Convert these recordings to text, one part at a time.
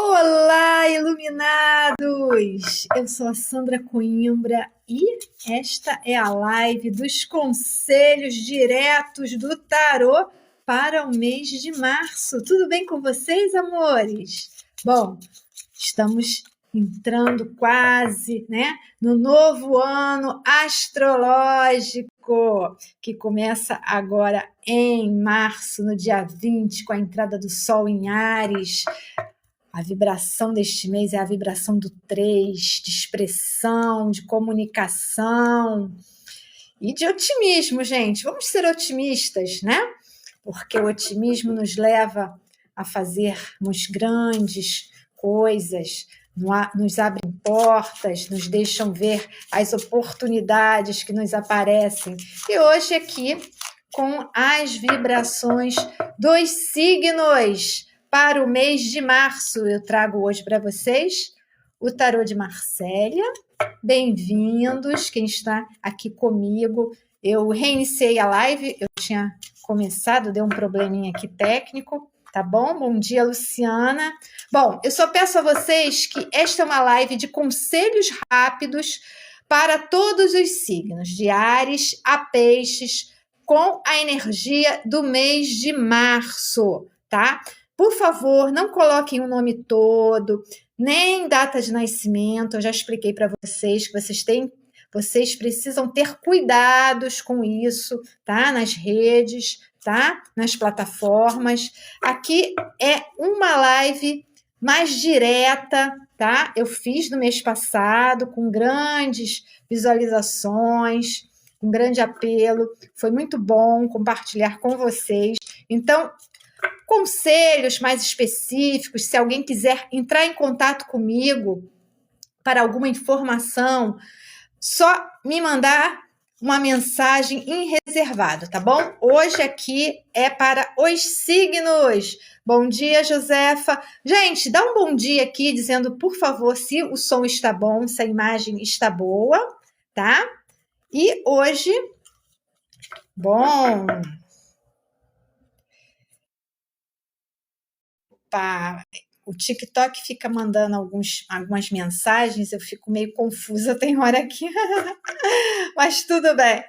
Olá, iluminados! Eu sou a Sandra Coimbra e esta é a live dos conselhos diretos do tarô para o mês de março. Tudo bem com vocês, amores? Bom, estamos entrando quase, no novo ano astrológico, que começa agora em março, no dia 20, com a entrada do Sol em Áries. A vibração deste mês é a vibração do 3, de expressão, de comunicação e de otimismo, gente. Vamos ser otimistas, né? Porque o otimismo nos leva a fazermos grandes coisas, nos abrem portas, nos deixam ver as oportunidades que nos aparecem. E hoje aqui, com as vibrações dos signos para o mês de março, eu trago hoje para vocês o tarô de Marcélia. Bem-vindos, quem está aqui comigo. Eu reiniciei a live, eu tinha começado, deu um probleminha aqui técnico, tá bom? Bom dia, Luciana. Bom, eu só peço a vocês que esta é uma live de conselhos rápidos para todos os signos, de Áries a Peixes, com a energia do mês de março, tá? Por favor, não coloquem o nome todo, nem data de nascimento. Eu já expliquei para vocês que vocês precisam ter cuidados com isso, tá? Nas redes, tá? Nas plataformas. Aqui é uma live mais direta, tá? Eu fiz no mês passado com grandes visualizações, com grande apelo. Foi muito bom compartilhar com vocês. Então, conselhos mais específicos, se alguém quiser entrar em contato comigo para alguma informação, só me mandar uma mensagem em reservado, tá bom? Hoje aqui é para os signos. Bom dia, Josefa. Gente, dá um bom dia aqui, dizendo, por favor, se o som está bom, se a imagem está boa, tá? E hoje, bom... O TikTok fica mandando algumas mensagens, eu fico meio confusa, tem hora aqui, mas tudo bem.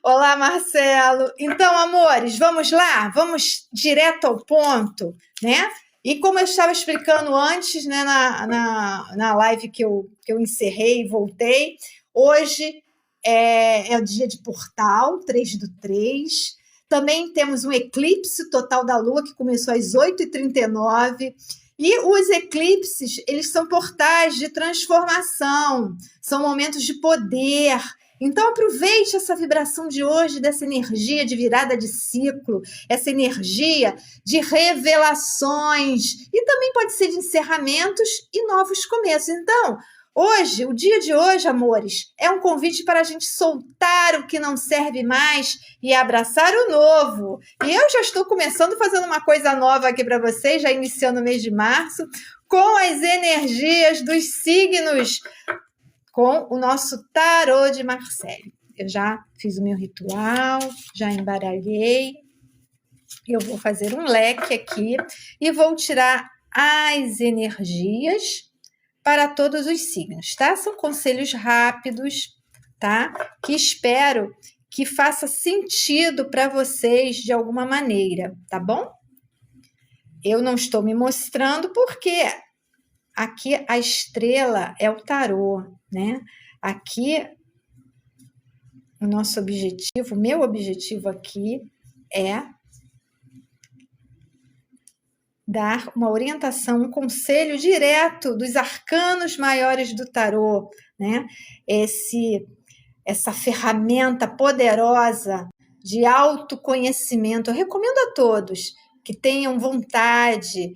Olá, Marcelo. Então, amores, vamos lá? Vamos direto ao ponto, né? E como eu estava explicando antes, né, na live que eu encerrei e voltei, hoje é o dia de Portal, 3/3. Também temos um eclipse total da Lua, que começou às 8h39. E os eclipses, eles são portais de transformação, são momentos de poder. Então, aproveite essa vibração de hoje, dessa energia de virada de ciclo, essa energia de revelações. E também pode ser de encerramentos e novos começos. Então, hoje, o dia de hoje, amores, é um convite para a gente soltar o que não serve mais e abraçar o novo. E eu já estou começando fazendo uma coisa nova aqui para vocês, já iniciando o mês de março, com as energias dos signos, com o nosso tarô de Marcélia. Eu já fiz o meu ritual, já embaralhei. Eu vou fazer um leque aqui e vou tirar as energias para todos os signos, tá? São conselhos rápidos, tá? Que espero que faça sentido para vocês de alguma maneira, tá bom? Eu não estou me mostrando porque aqui a estrela é o tarô, né? Aqui o nosso objetivo, o meu objetivo aqui é dar uma orientação, um conselho direto dos arcanos maiores do tarô, né? Essa ferramenta poderosa de autoconhecimento. Eu recomendo a todos que tenham vontade,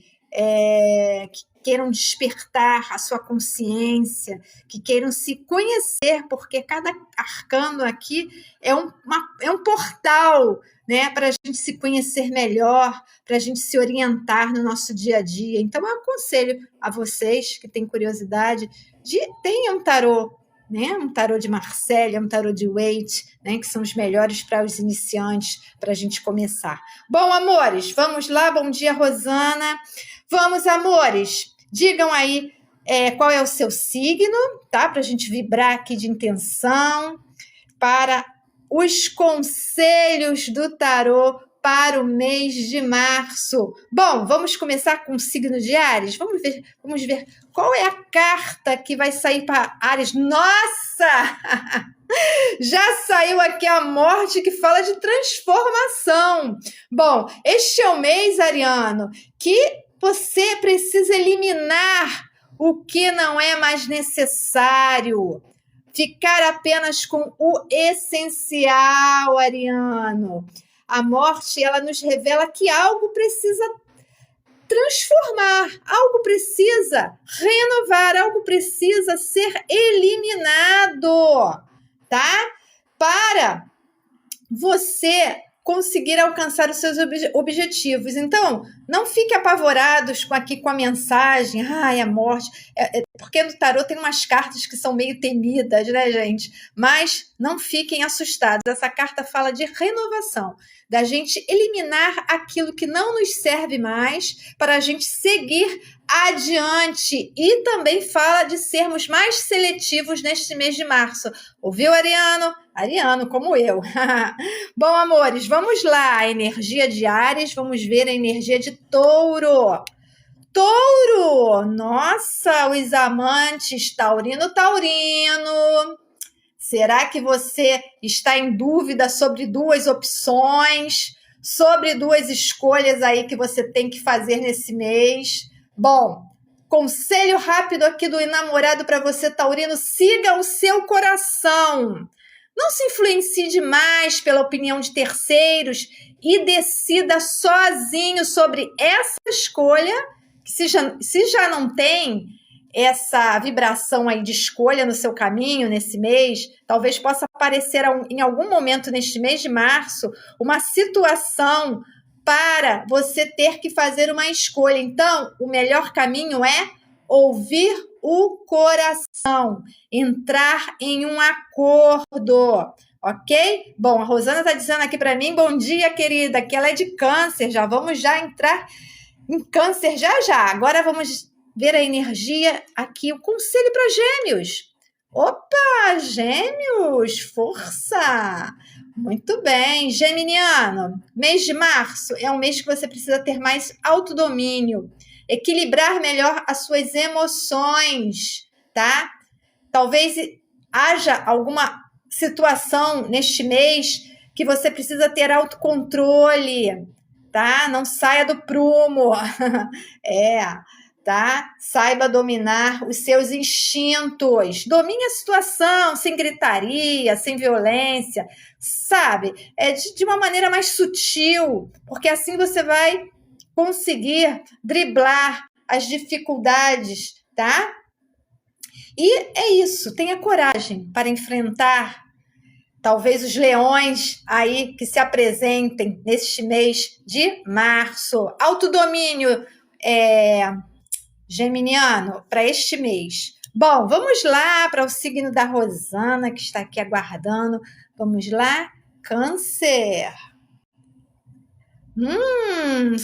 que queiram despertar a sua consciência, que queiram se conhecer, porque cada arcano aqui é um portal, né, para a gente se conhecer melhor, para a gente se orientar no nosso dia a dia. Então, eu aconselho a vocês que têm curiosidade tenham um tarô, né? Um tarô de Marcélia, um tarô de Waite, né? Que são os melhores para os iniciantes, para a gente começar. Bom, amores, vamos lá. Bom dia, Rosana. Vamos, amores. Digam aí qual é o seu signo, tá? Para a gente vibrar aqui de intenção para os conselhos do tarô para o mês de março. Bom, vamos começar com o signo de Áries? Vamos ver qual é a carta que vai sair para Áries. Nossa! Já saiu aqui a morte que fala de transformação. Bom, este é o mês, Ariano, que você precisa eliminar o que não é mais necessário. Ficar apenas com o essencial, Ariano. A morte, ela nos revela que algo precisa transformar, algo precisa renovar, algo precisa ser eliminado, tá? Para você conseguir alcançar os seus objetivos. Então, não fique apavorados com a mensagem, ai, a morte, porque no tarô tem umas cartas que são meio temidas, né, gente? Mas não fiquem assustados, essa carta fala de renovação, da gente eliminar aquilo que não nos serve mais, para a gente seguir adiante, e também fala de sermos mais seletivos neste mês de março. Ouviu, Ariano? Ariano, como eu. Bom, amores, vamos lá. A energia de Áries, vamos ver a energia de Touro. Touro! Nossa, os amantes taurino. Será que você está em dúvida sobre duas opções, sobre duas escolhas aí que você tem que fazer nesse mês? Bom, conselho rápido aqui do namorado para você, taurino: siga o seu coração. Não se influencie demais pela opinião de terceiros e decida sozinho sobre essa escolha, que se já não tem essa vibração aí de escolha no seu caminho nesse mês, talvez possa aparecer em algum momento neste mês de março uma situação para você ter que fazer uma escolha. Então, o melhor caminho é ouvir o coração, entrar em um acordo, ok? Bom, a Rosana está dizendo aqui para mim, bom dia, querida, que ela é de câncer, vamos já entrar em câncer já. Agora vamos ver a energia aqui, o conselho para Gêmeos. Opa, Gêmeos, força! Muito bem, Geminiano, mês de março é um mês que você precisa ter mais autodomínio, equilibrar melhor as suas emoções, tá? Talvez haja alguma situação neste mês que você precisa ter autocontrole, tá? Não saia do prumo. Tá? Saiba dominar os seus instintos. Domine a situação sem gritaria, sem violência, sabe? De uma maneira mais sutil, porque assim você vai conseguir driblar as dificuldades, tá? E é isso, tenha coragem para enfrentar talvez os leões aí que se apresentem neste mês de março. Autodomínio geminiano para este mês. Bom, vamos lá para o signo da Rosana, que está aqui aguardando. Vamos lá, Câncer.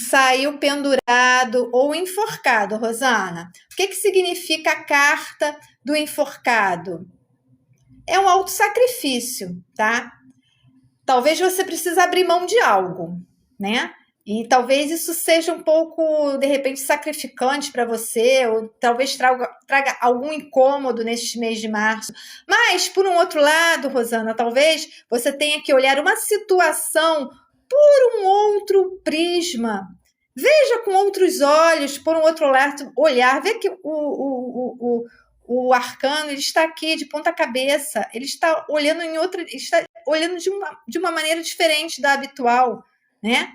Saiu pendurado ou enforcado, Rosana. O que significa a carta do enforcado? É um autossacrifício, tá? Talvez você precise abrir mão de algo, né? E talvez isso seja um pouco, de repente, sacrificante para você, ou talvez traga algum incômodo neste mês de março. Mas, por um outro lado, Rosana, talvez você tenha que olhar uma situação por um outro prisma. Veja com outros olhos, por um outro olhar. Vê que o arcano ele está aqui de ponta cabeça. Ele está olhando olhando de uma maneira diferente da habitual, né?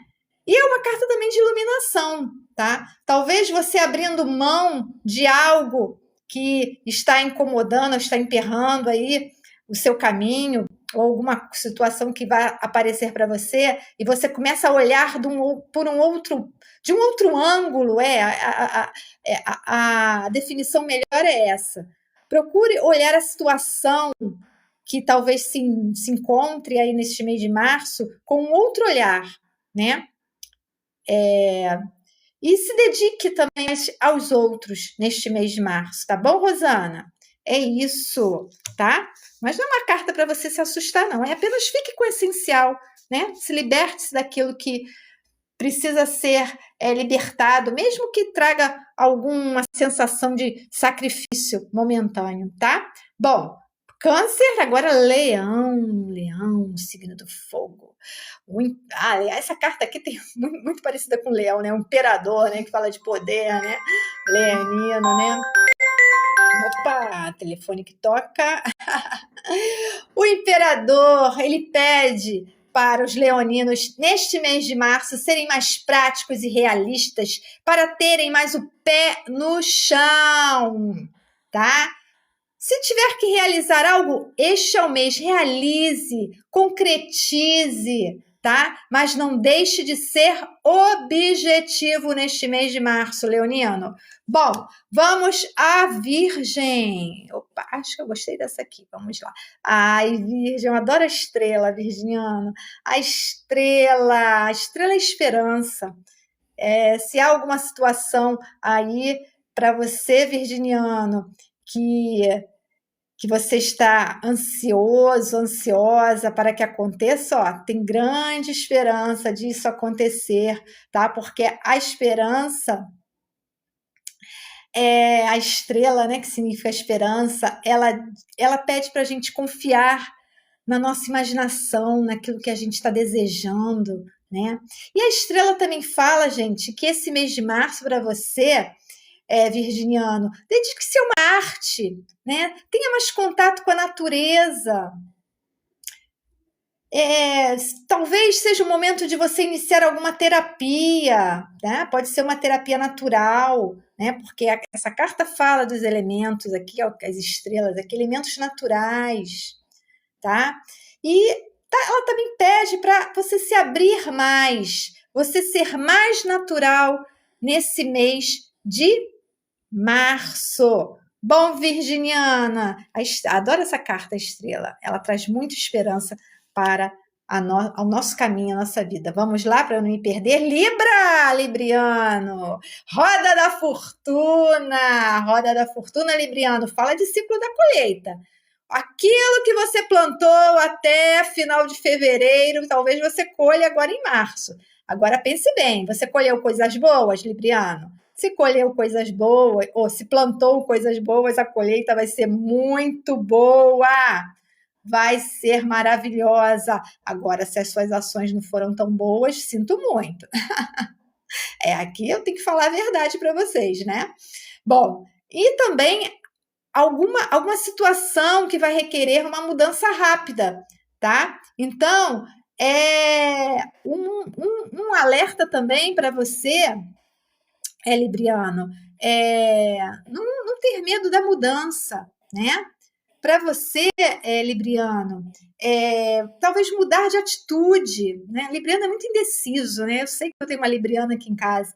E é uma carta também de iluminação, tá? Talvez você abrindo mão de algo que está incomodando, está emperrando aí o seu caminho, ou alguma situação que vai aparecer para você, e você começa a olhar de um outro ângulo, a definição melhor é essa. Procure olhar a situação que talvez se encontre aí neste mês de março com um outro olhar, né? E se dedique também aos outros neste mês de março, tá bom, Rosana? É isso, tá? Mas não é uma carta para você se assustar, não. É apenas fique com o essencial, né? Se liberte daquilo que precisa ser libertado, mesmo que traga alguma sensação de sacrifício momentâneo, tá? Bom, Câncer, agora Leão, signo do fogo. Essa carta aqui tem muito parecida com Leão, né? O imperador, né? Que fala de poder, né? Leonino, né? Opa, telefone que toca. O imperador, ele pede para os leoninos, neste mês de março, serem mais práticos e realistas, para terem mais o pé no chão, tá? Se tiver que realizar algo, este é o mês, realize, concretize, tá? Mas não deixe de ser objetivo neste mês de março, leonino. Bom, vamos à Virgem. Opa, acho que eu gostei dessa aqui, vamos lá. Ai, Virgem, eu adoro a estrela, virginiano. A estrela é esperança. Se há alguma situação aí para você, virginiano, que você está ansioso, ansiosa para que aconteça, ó, tem grande esperança disso acontecer, tá? Porque a esperança é a estrela, né, que significa esperança, ela pede para a gente confiar na nossa imaginação, naquilo que a gente está desejando, né? E a estrela também fala, gente, que esse mês de março para você virginiano, dedique-se a uma arte, né? Tenha mais contato com a natureza. Talvez seja o momento de você iniciar alguma terapia, né? Pode ser uma terapia natural, né? Porque essa carta fala dos elementos aqui, ó, as estrelas, aqui, elementos naturais, tá? E ela também pede para você se abrir mais, você ser mais natural nesse mês de março. Bom, Virginiana, adoro essa carta estrela. Ela traz muita esperança para ao nosso caminho, a nossa vida. Vamos lá para eu não me perder. Libra, Libriano. Roda da fortuna, Libriano. Fala de ciclo da colheita. Aquilo que você plantou até final de fevereiro, talvez você colha agora em março. Agora pense bem, você colheu coisas boas, Libriano? Se colheu coisas boas, ou se plantou coisas boas, a colheita vai ser muito boa, vai ser maravilhosa. Agora, se as suas ações não foram tão boas, sinto muito. Aqui eu tenho que falar a verdade para vocês, né? Bom, e também alguma situação que vai requerer uma mudança rápida, tá? Então, um alerta também para você, Libriano, não ter medo da mudança, né? Para você, Libriano, talvez mudar de atitude, né? Libriano é muito indeciso, né? Eu sei que eu tenho uma Libriana aqui em casa.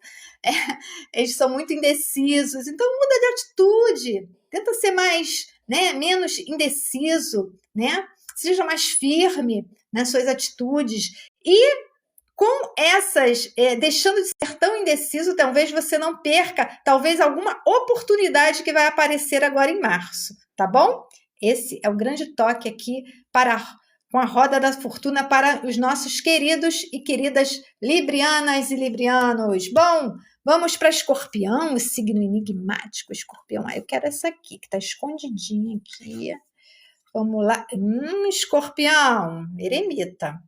Eles são muito indecisos, então muda de atitude, tenta ser mais, né, menos indeciso, né? Seja mais firme nas suas atitudes e com essas, deixando de ser tão indeciso, talvez você não perca, talvez alguma oportunidade que vai aparecer agora em março, tá bom? Esse é o grande toque aqui com a roda da fortuna para os nossos queridos e queridas librianas e librianos. Bom, vamos para Escorpião, o signo enigmático, Escorpião. Eu quero essa aqui, que está escondidinha aqui. Vamos lá. Escorpião, eremita.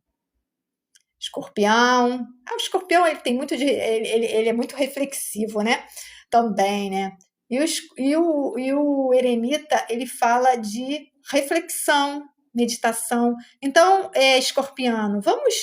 Escorpião. O escorpião ele tem muito ele é muito reflexivo, né? Também, né? E o eremita ele fala de reflexão, meditação. Então, escorpiano, vamos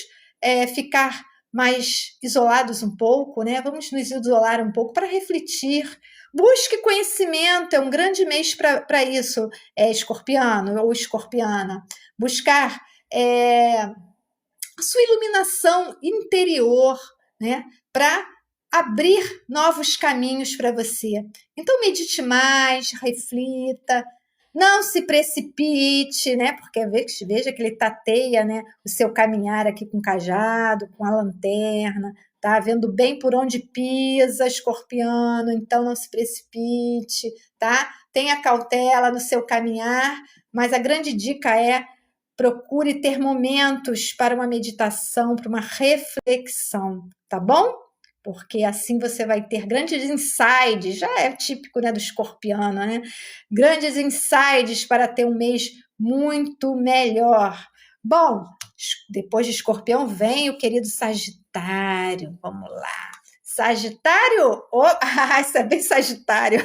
ficar mais isolados um pouco, né? Vamos nos isolar um pouco para refletir. Busque conhecimento, é um grande mês para isso, escorpiano ou escorpiana. Buscar a sua iluminação interior, né, para abrir novos caminhos para você. Então medite mais, reflita, não se precipite, né, porque veja que ele tateia, né, o seu caminhar aqui com o cajado, com a lanterna, tá? Vendo bem por onde pisa, escorpiano, então não se precipite, tá? Tenha cautela no seu caminhar, mas a grande dica é procure ter momentos para uma meditação, para uma reflexão, tá bom? Porque assim você vai ter grandes insights, já é típico, né, do escorpiano, né? Grandes insights para ter um mês muito melhor. Bom, depois de escorpião vem o querido Sagitário, vamos lá. Sagitário? Oh, isso é bem Sagitário.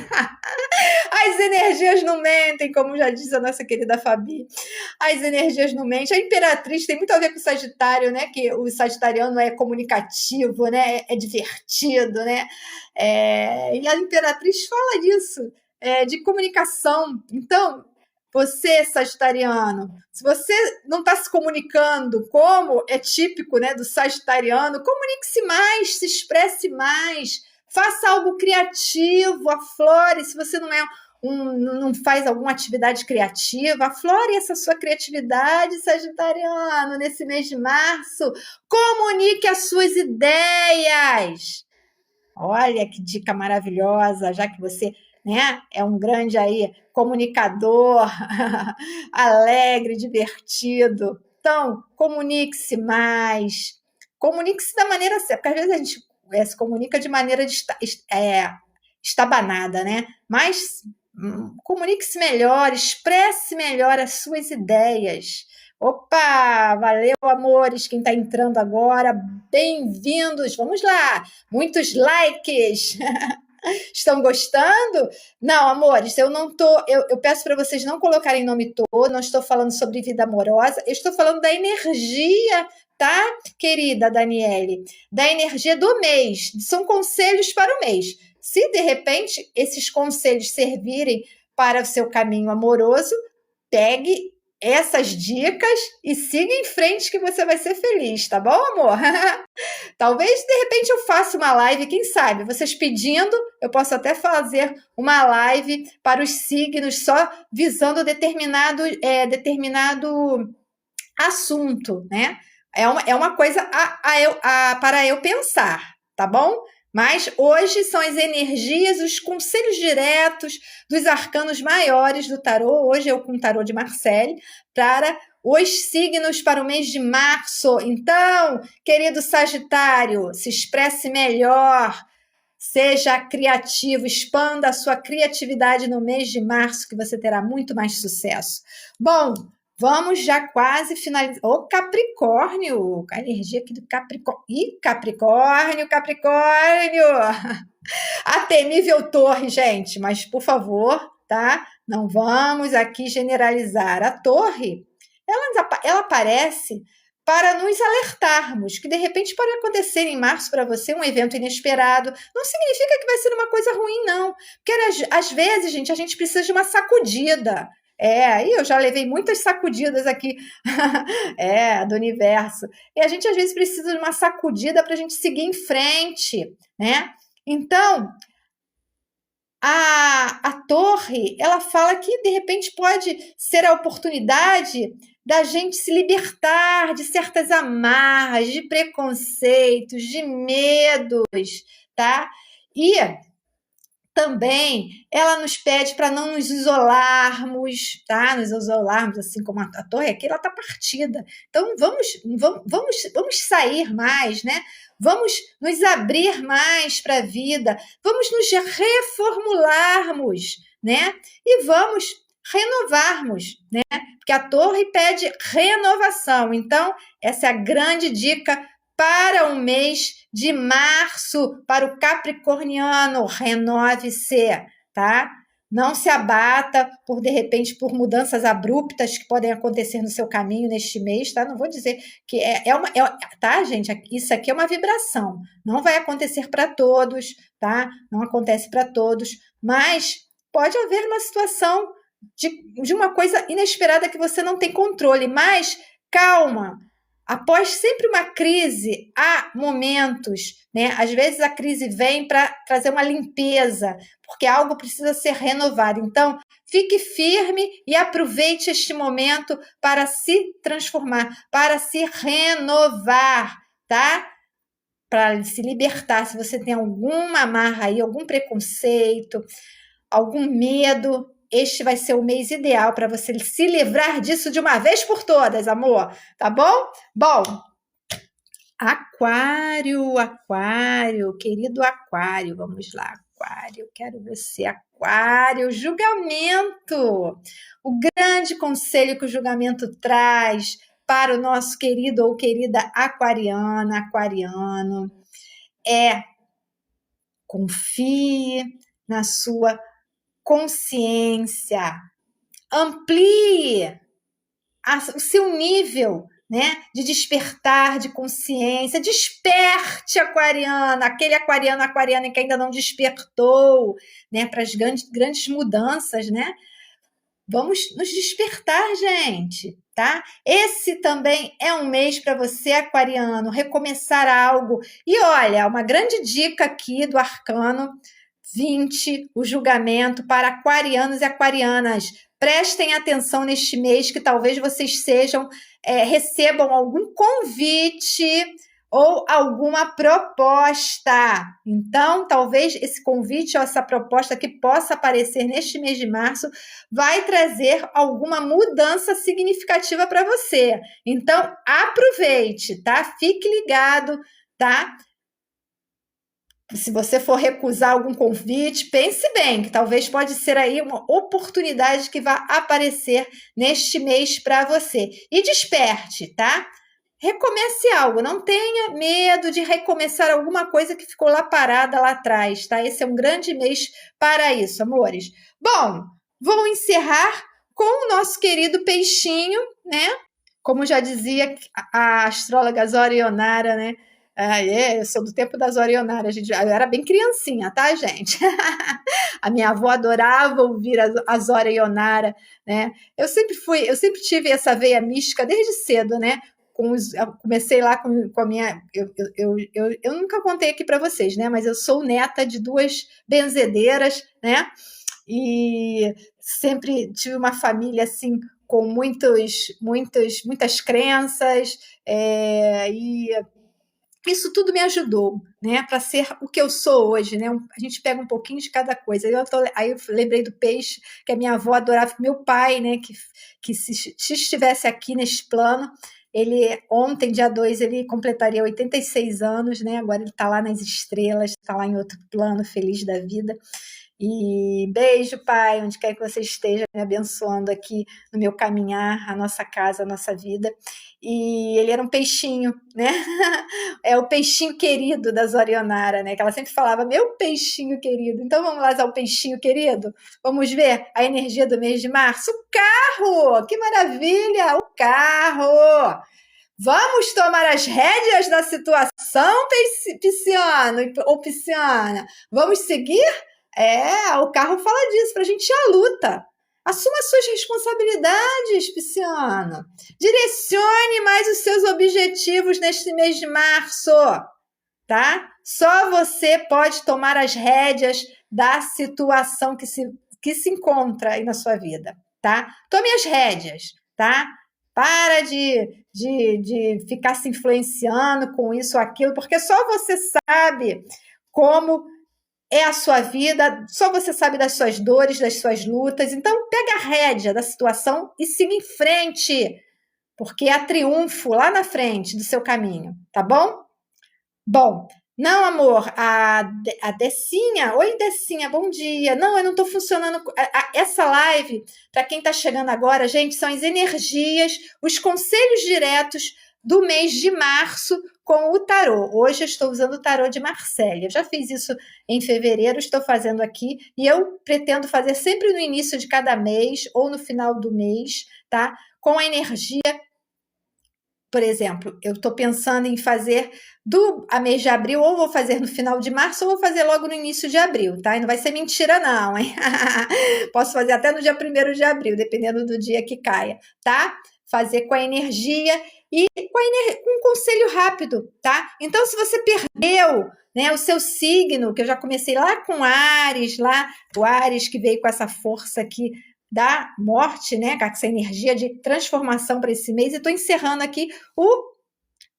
As energias não mentem, como já disse a nossa querida Fabi. As energias não mentem. A Imperatriz tem muito a ver com o Sagitário, né? Que o sagitariano é comunicativo, né? É divertido, né? E a Imperatriz fala disso, de comunicação. Então, você, sagitariano, se você não está se comunicando como é típico, né, do sagitariano, comunique-se mais, se expresse mais, faça algo criativo, aflore. Se você não faz alguma atividade criativa, aflore essa sua criatividade, sagitariano, nesse mês de março. Comunique as suas ideias. Olha que dica maravilhosa, já que você, né, é um grande aí comunicador, alegre, divertido. Então, comunique-se mais, comunique-se da maneira certa, porque às vezes a gente se comunica de maneira estabanada, né? Mas comunique-se melhor, expresse melhor as suas ideias. Opa, valeu, amores, quem está entrando agora, bem-vindos, vamos lá, muitos likes, estão gostando? Não, amores, eu peço para vocês não colocarem nome todo, não estou falando sobre vida amorosa, eu estou falando da energia, tá, querida Daniele? Da energia do mês, são conselhos para o mês. Se, de repente, esses conselhos servirem para o seu caminho amoroso, pegue essas dicas e siga em frente que você vai ser feliz, tá bom, amor? Talvez, de repente, eu faça uma live, quem sabe? Vocês pedindo, eu posso até fazer uma live para os signos só visando determinado assunto, né? É uma coisa para eu pensar, tá bom? Mas hoje são as energias, os conselhos diretos dos arcanos maiores do tarô. Hoje eu com o tarô de Marcelle, para os signos para o mês de março. Então, querido Sagitário, se expresse melhor, seja criativo, expanda a sua criatividade no mês de março, que você terá muito mais sucesso. Bom, vamos já quase finalizar. Ô, Capricórnio! A energia aqui do Capricórnio. Ih, Capricórnio! A temível torre, gente, mas por favor, tá? Não vamos aqui generalizar. A torre, ela aparece para nos alertarmos que de repente pode acontecer em março para você um evento inesperado. Não significa que vai ser uma coisa ruim, não. Porque às vezes, gente, a gente precisa de uma sacudida. E eu já levei muitas sacudidas aqui do universo. E a gente às vezes precisa de uma sacudida para a gente seguir em frente, né? Então, a torre, ela fala que de repente pode ser a oportunidade da gente se libertar de certas amarras, de preconceitos, de medos, tá? E também ela nos pede para não nos isolarmos, tá? Nos isolarmos, assim como a torre aqui, ela está partida. Então vamos sair mais, né? Vamos nos abrir mais para a vida, vamos nos reformularmos, né? E vamos renovarmos, né? Porque a torre pede renovação. Então, essa é a grande dica para o mês de março, para o capricorniano, renove-se, tá? Não se abata de repente, por mudanças abruptas que podem acontecer no seu caminho neste mês, tá? Não vou dizer que tá, gente? Isso aqui é uma vibração. Não vai acontecer para todos, tá? Não acontece para todos, mas pode haver uma situação de uma coisa inesperada que você não tem controle, mas calma. Após sempre uma crise, há momentos, né? Às vezes a crise vem para trazer uma limpeza, porque algo precisa ser renovado. Então, fique firme e aproveite este momento para se transformar, para se renovar, tá? para se libertar. Se você tem alguma amarra aí, algum preconceito, algum medo, este vai ser o mês ideal para você se livrar disso de uma vez por todas, amor, tá bom? Bom, Aquário, querido Aquário, vamos lá, Aquário, quero você, Aquário, julgamento, o grande conselho que o julgamento traz para o nosso querido ou querida aquariana, aquariano, é confie na sua consciência, amplie o seu nível, né, de despertar de consciência, desperte, aquariana, aquele aquariano, aquariana que ainda não despertou, né, para as grandes mudanças, né? Vamos nos despertar, gente, tá? Esse também é um mês para você, aquariano, recomeçar algo. E olha, uma grande dica aqui do Arcano 20, o julgamento para aquarianos e aquarianas. Prestem atenção neste mês que talvez vocês recebam algum convite ou alguma proposta. Então, talvez esse convite ou essa proposta que possa aparecer neste mês de março vai trazer alguma mudança significativa para você. Então, aproveite, tá? Fique ligado, tá? Se você for recusar algum convite, pense bem, que talvez pode ser aí uma oportunidade que vai aparecer neste mês para você. E desperte, tá? Recomece algo, não tenha medo de recomeçar alguma coisa que ficou lá parada lá atrás, tá? Esse é um grande mês para isso, amores. Bom, vou encerrar com o nosso querido peixinho, né? Como já dizia a astróloga Zora Ionara, né? Eu sou do tempo das Zora Ionara, eu era bem criancinha, tá, gente? A minha avó adorava ouvir a Zora Ionara, né? Eu sempre tive essa veia mística desde cedo, né? Eu comecei lá com a minha. Eu nunca contei aqui para vocês, né? Mas eu sou neta de duas benzedeiras, né? E sempre tive uma família assim com muitas crenças, e isso tudo me ajudou, né, para ser o que eu sou hoje, né? A gente pega um pouquinho de cada coisa. Aí eu lembrei do peixe, que a minha avó adorava, meu pai, né, que se estivesse aqui neste plano, ele ontem, dia 2, ele completaria 86 anos, né? Agora ele está lá nas estrelas, está lá em outro plano, feliz da vida. E beijo, pai, onde quer que você esteja, me abençoando aqui no meu caminhar, a nossa casa, a nossa vida. E ele era um peixinho, né? É o peixinho querido da Zorionara, né? Que ela sempre falava, meu peixinho querido. Então vamos lá usar o peixinho querido? Vamos ver a energia do mês de março? O carro! Que maravilha! O carro! Vamos tomar as rédeas da situação, pisciano ou pisciana? Vamos seguir? O carro fala disso, para a gente ir à luta. Assuma suas responsabilidades, pisciano. Direcione mais os seus objetivos neste mês de março, tá? Só você pode tomar as rédeas da situação que se encontra aí na sua vida, tá? Tome as rédeas, tá? Para de ficar se influenciando com isso ou aquilo, porque só você sabe como é a sua vida, só você sabe das suas dores, das suas lutas. Então, pega a rédea da situação e siga em frente, porque há triunfo lá na frente do seu caminho, tá bom? Bom, não, amor, a Decinha, oi, Decinha, bom dia. Não, eu não estou funcionando. Essa live, para quem está chegando agora, gente, são as energias, os conselhos diretos do mês de março com o tarô. Hoje eu estou usando o tarô de Marcélia. Eu já fiz isso em fevereiro, estou fazendo aqui e eu pretendo fazer sempre no início de cada mês ou no final do mês, tá? Com a energia. Por exemplo, eu estou pensando em fazer a mês de abril, ou vou fazer no final de março, ou vou fazer logo no início de abril, tá? E não vai ser mentira, não, hein? Posso fazer até no dia 1º de abril, dependendo do dia que caia, tá? Fazer com a energia e com um conselho rápido, tá? Então, se você perdeu, né, o seu signo, que eu já comecei lá com Áries, o Áries que veio com essa força aqui da morte, né, com essa energia de transformação para esse mês, e estou encerrando aqui o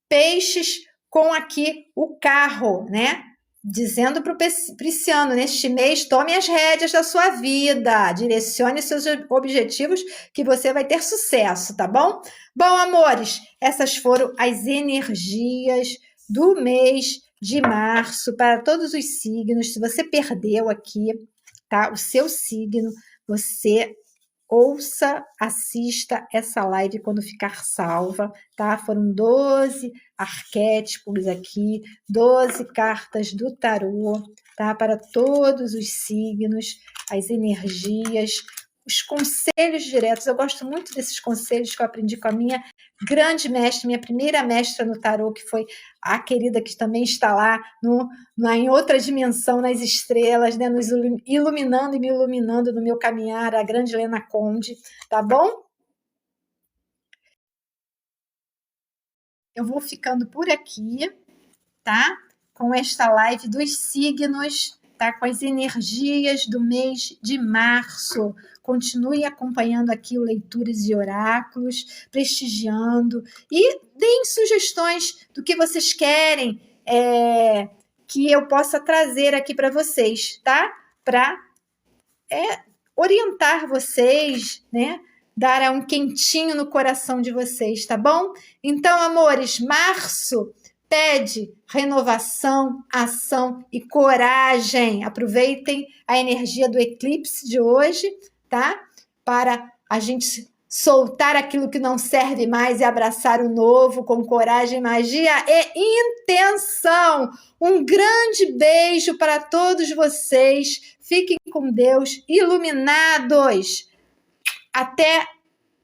Peixes com aqui o carro, né? Dizendo para o pisciano, neste mês, tome as rédeas da sua vida, direcione seus objetivos que você vai ter sucesso, tá bom? Bom, amores, essas foram as energias do mês de março para todos os signos. Se você perdeu aqui, tá? O seu signo, você ouça, assista essa live quando ficar salva, tá? Foram 12 arquétipos aqui, 12 cartas do tarô, tá? Para todos os signos, as energias, os conselhos diretos. Eu gosto muito desses conselhos que eu aprendi com a minha grande mestre, minha primeira mestra no tarô, que foi a querida que também está lá em outra dimensão, nas estrelas, né, nos iluminando e me iluminando no meu caminhar, a grande Lena Conde, tá bom? Eu vou ficando por aqui, tá? Com esta live dos signos, tá? Com as energias do mês de março. Continue acompanhando aqui o Leituras e Oráculos, prestigiando e deem sugestões do que vocês querem que eu possa trazer aqui para vocês, tá? Para orientar vocês, né? Dar um quentinho no coração de vocês, tá bom? Então, amores, março pede renovação, ação e coragem. Aproveitem a energia do eclipse de hoje, tá? Para a gente soltar aquilo que não serve mais e abraçar o novo com coragem, magia e intenção. Um grande beijo para todos vocês. Fiquem com Deus, iluminados. Até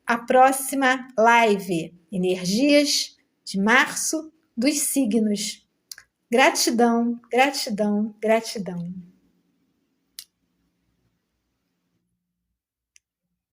a próxima live. Energias de março dos signos. Gratidão, gratidão, gratidão.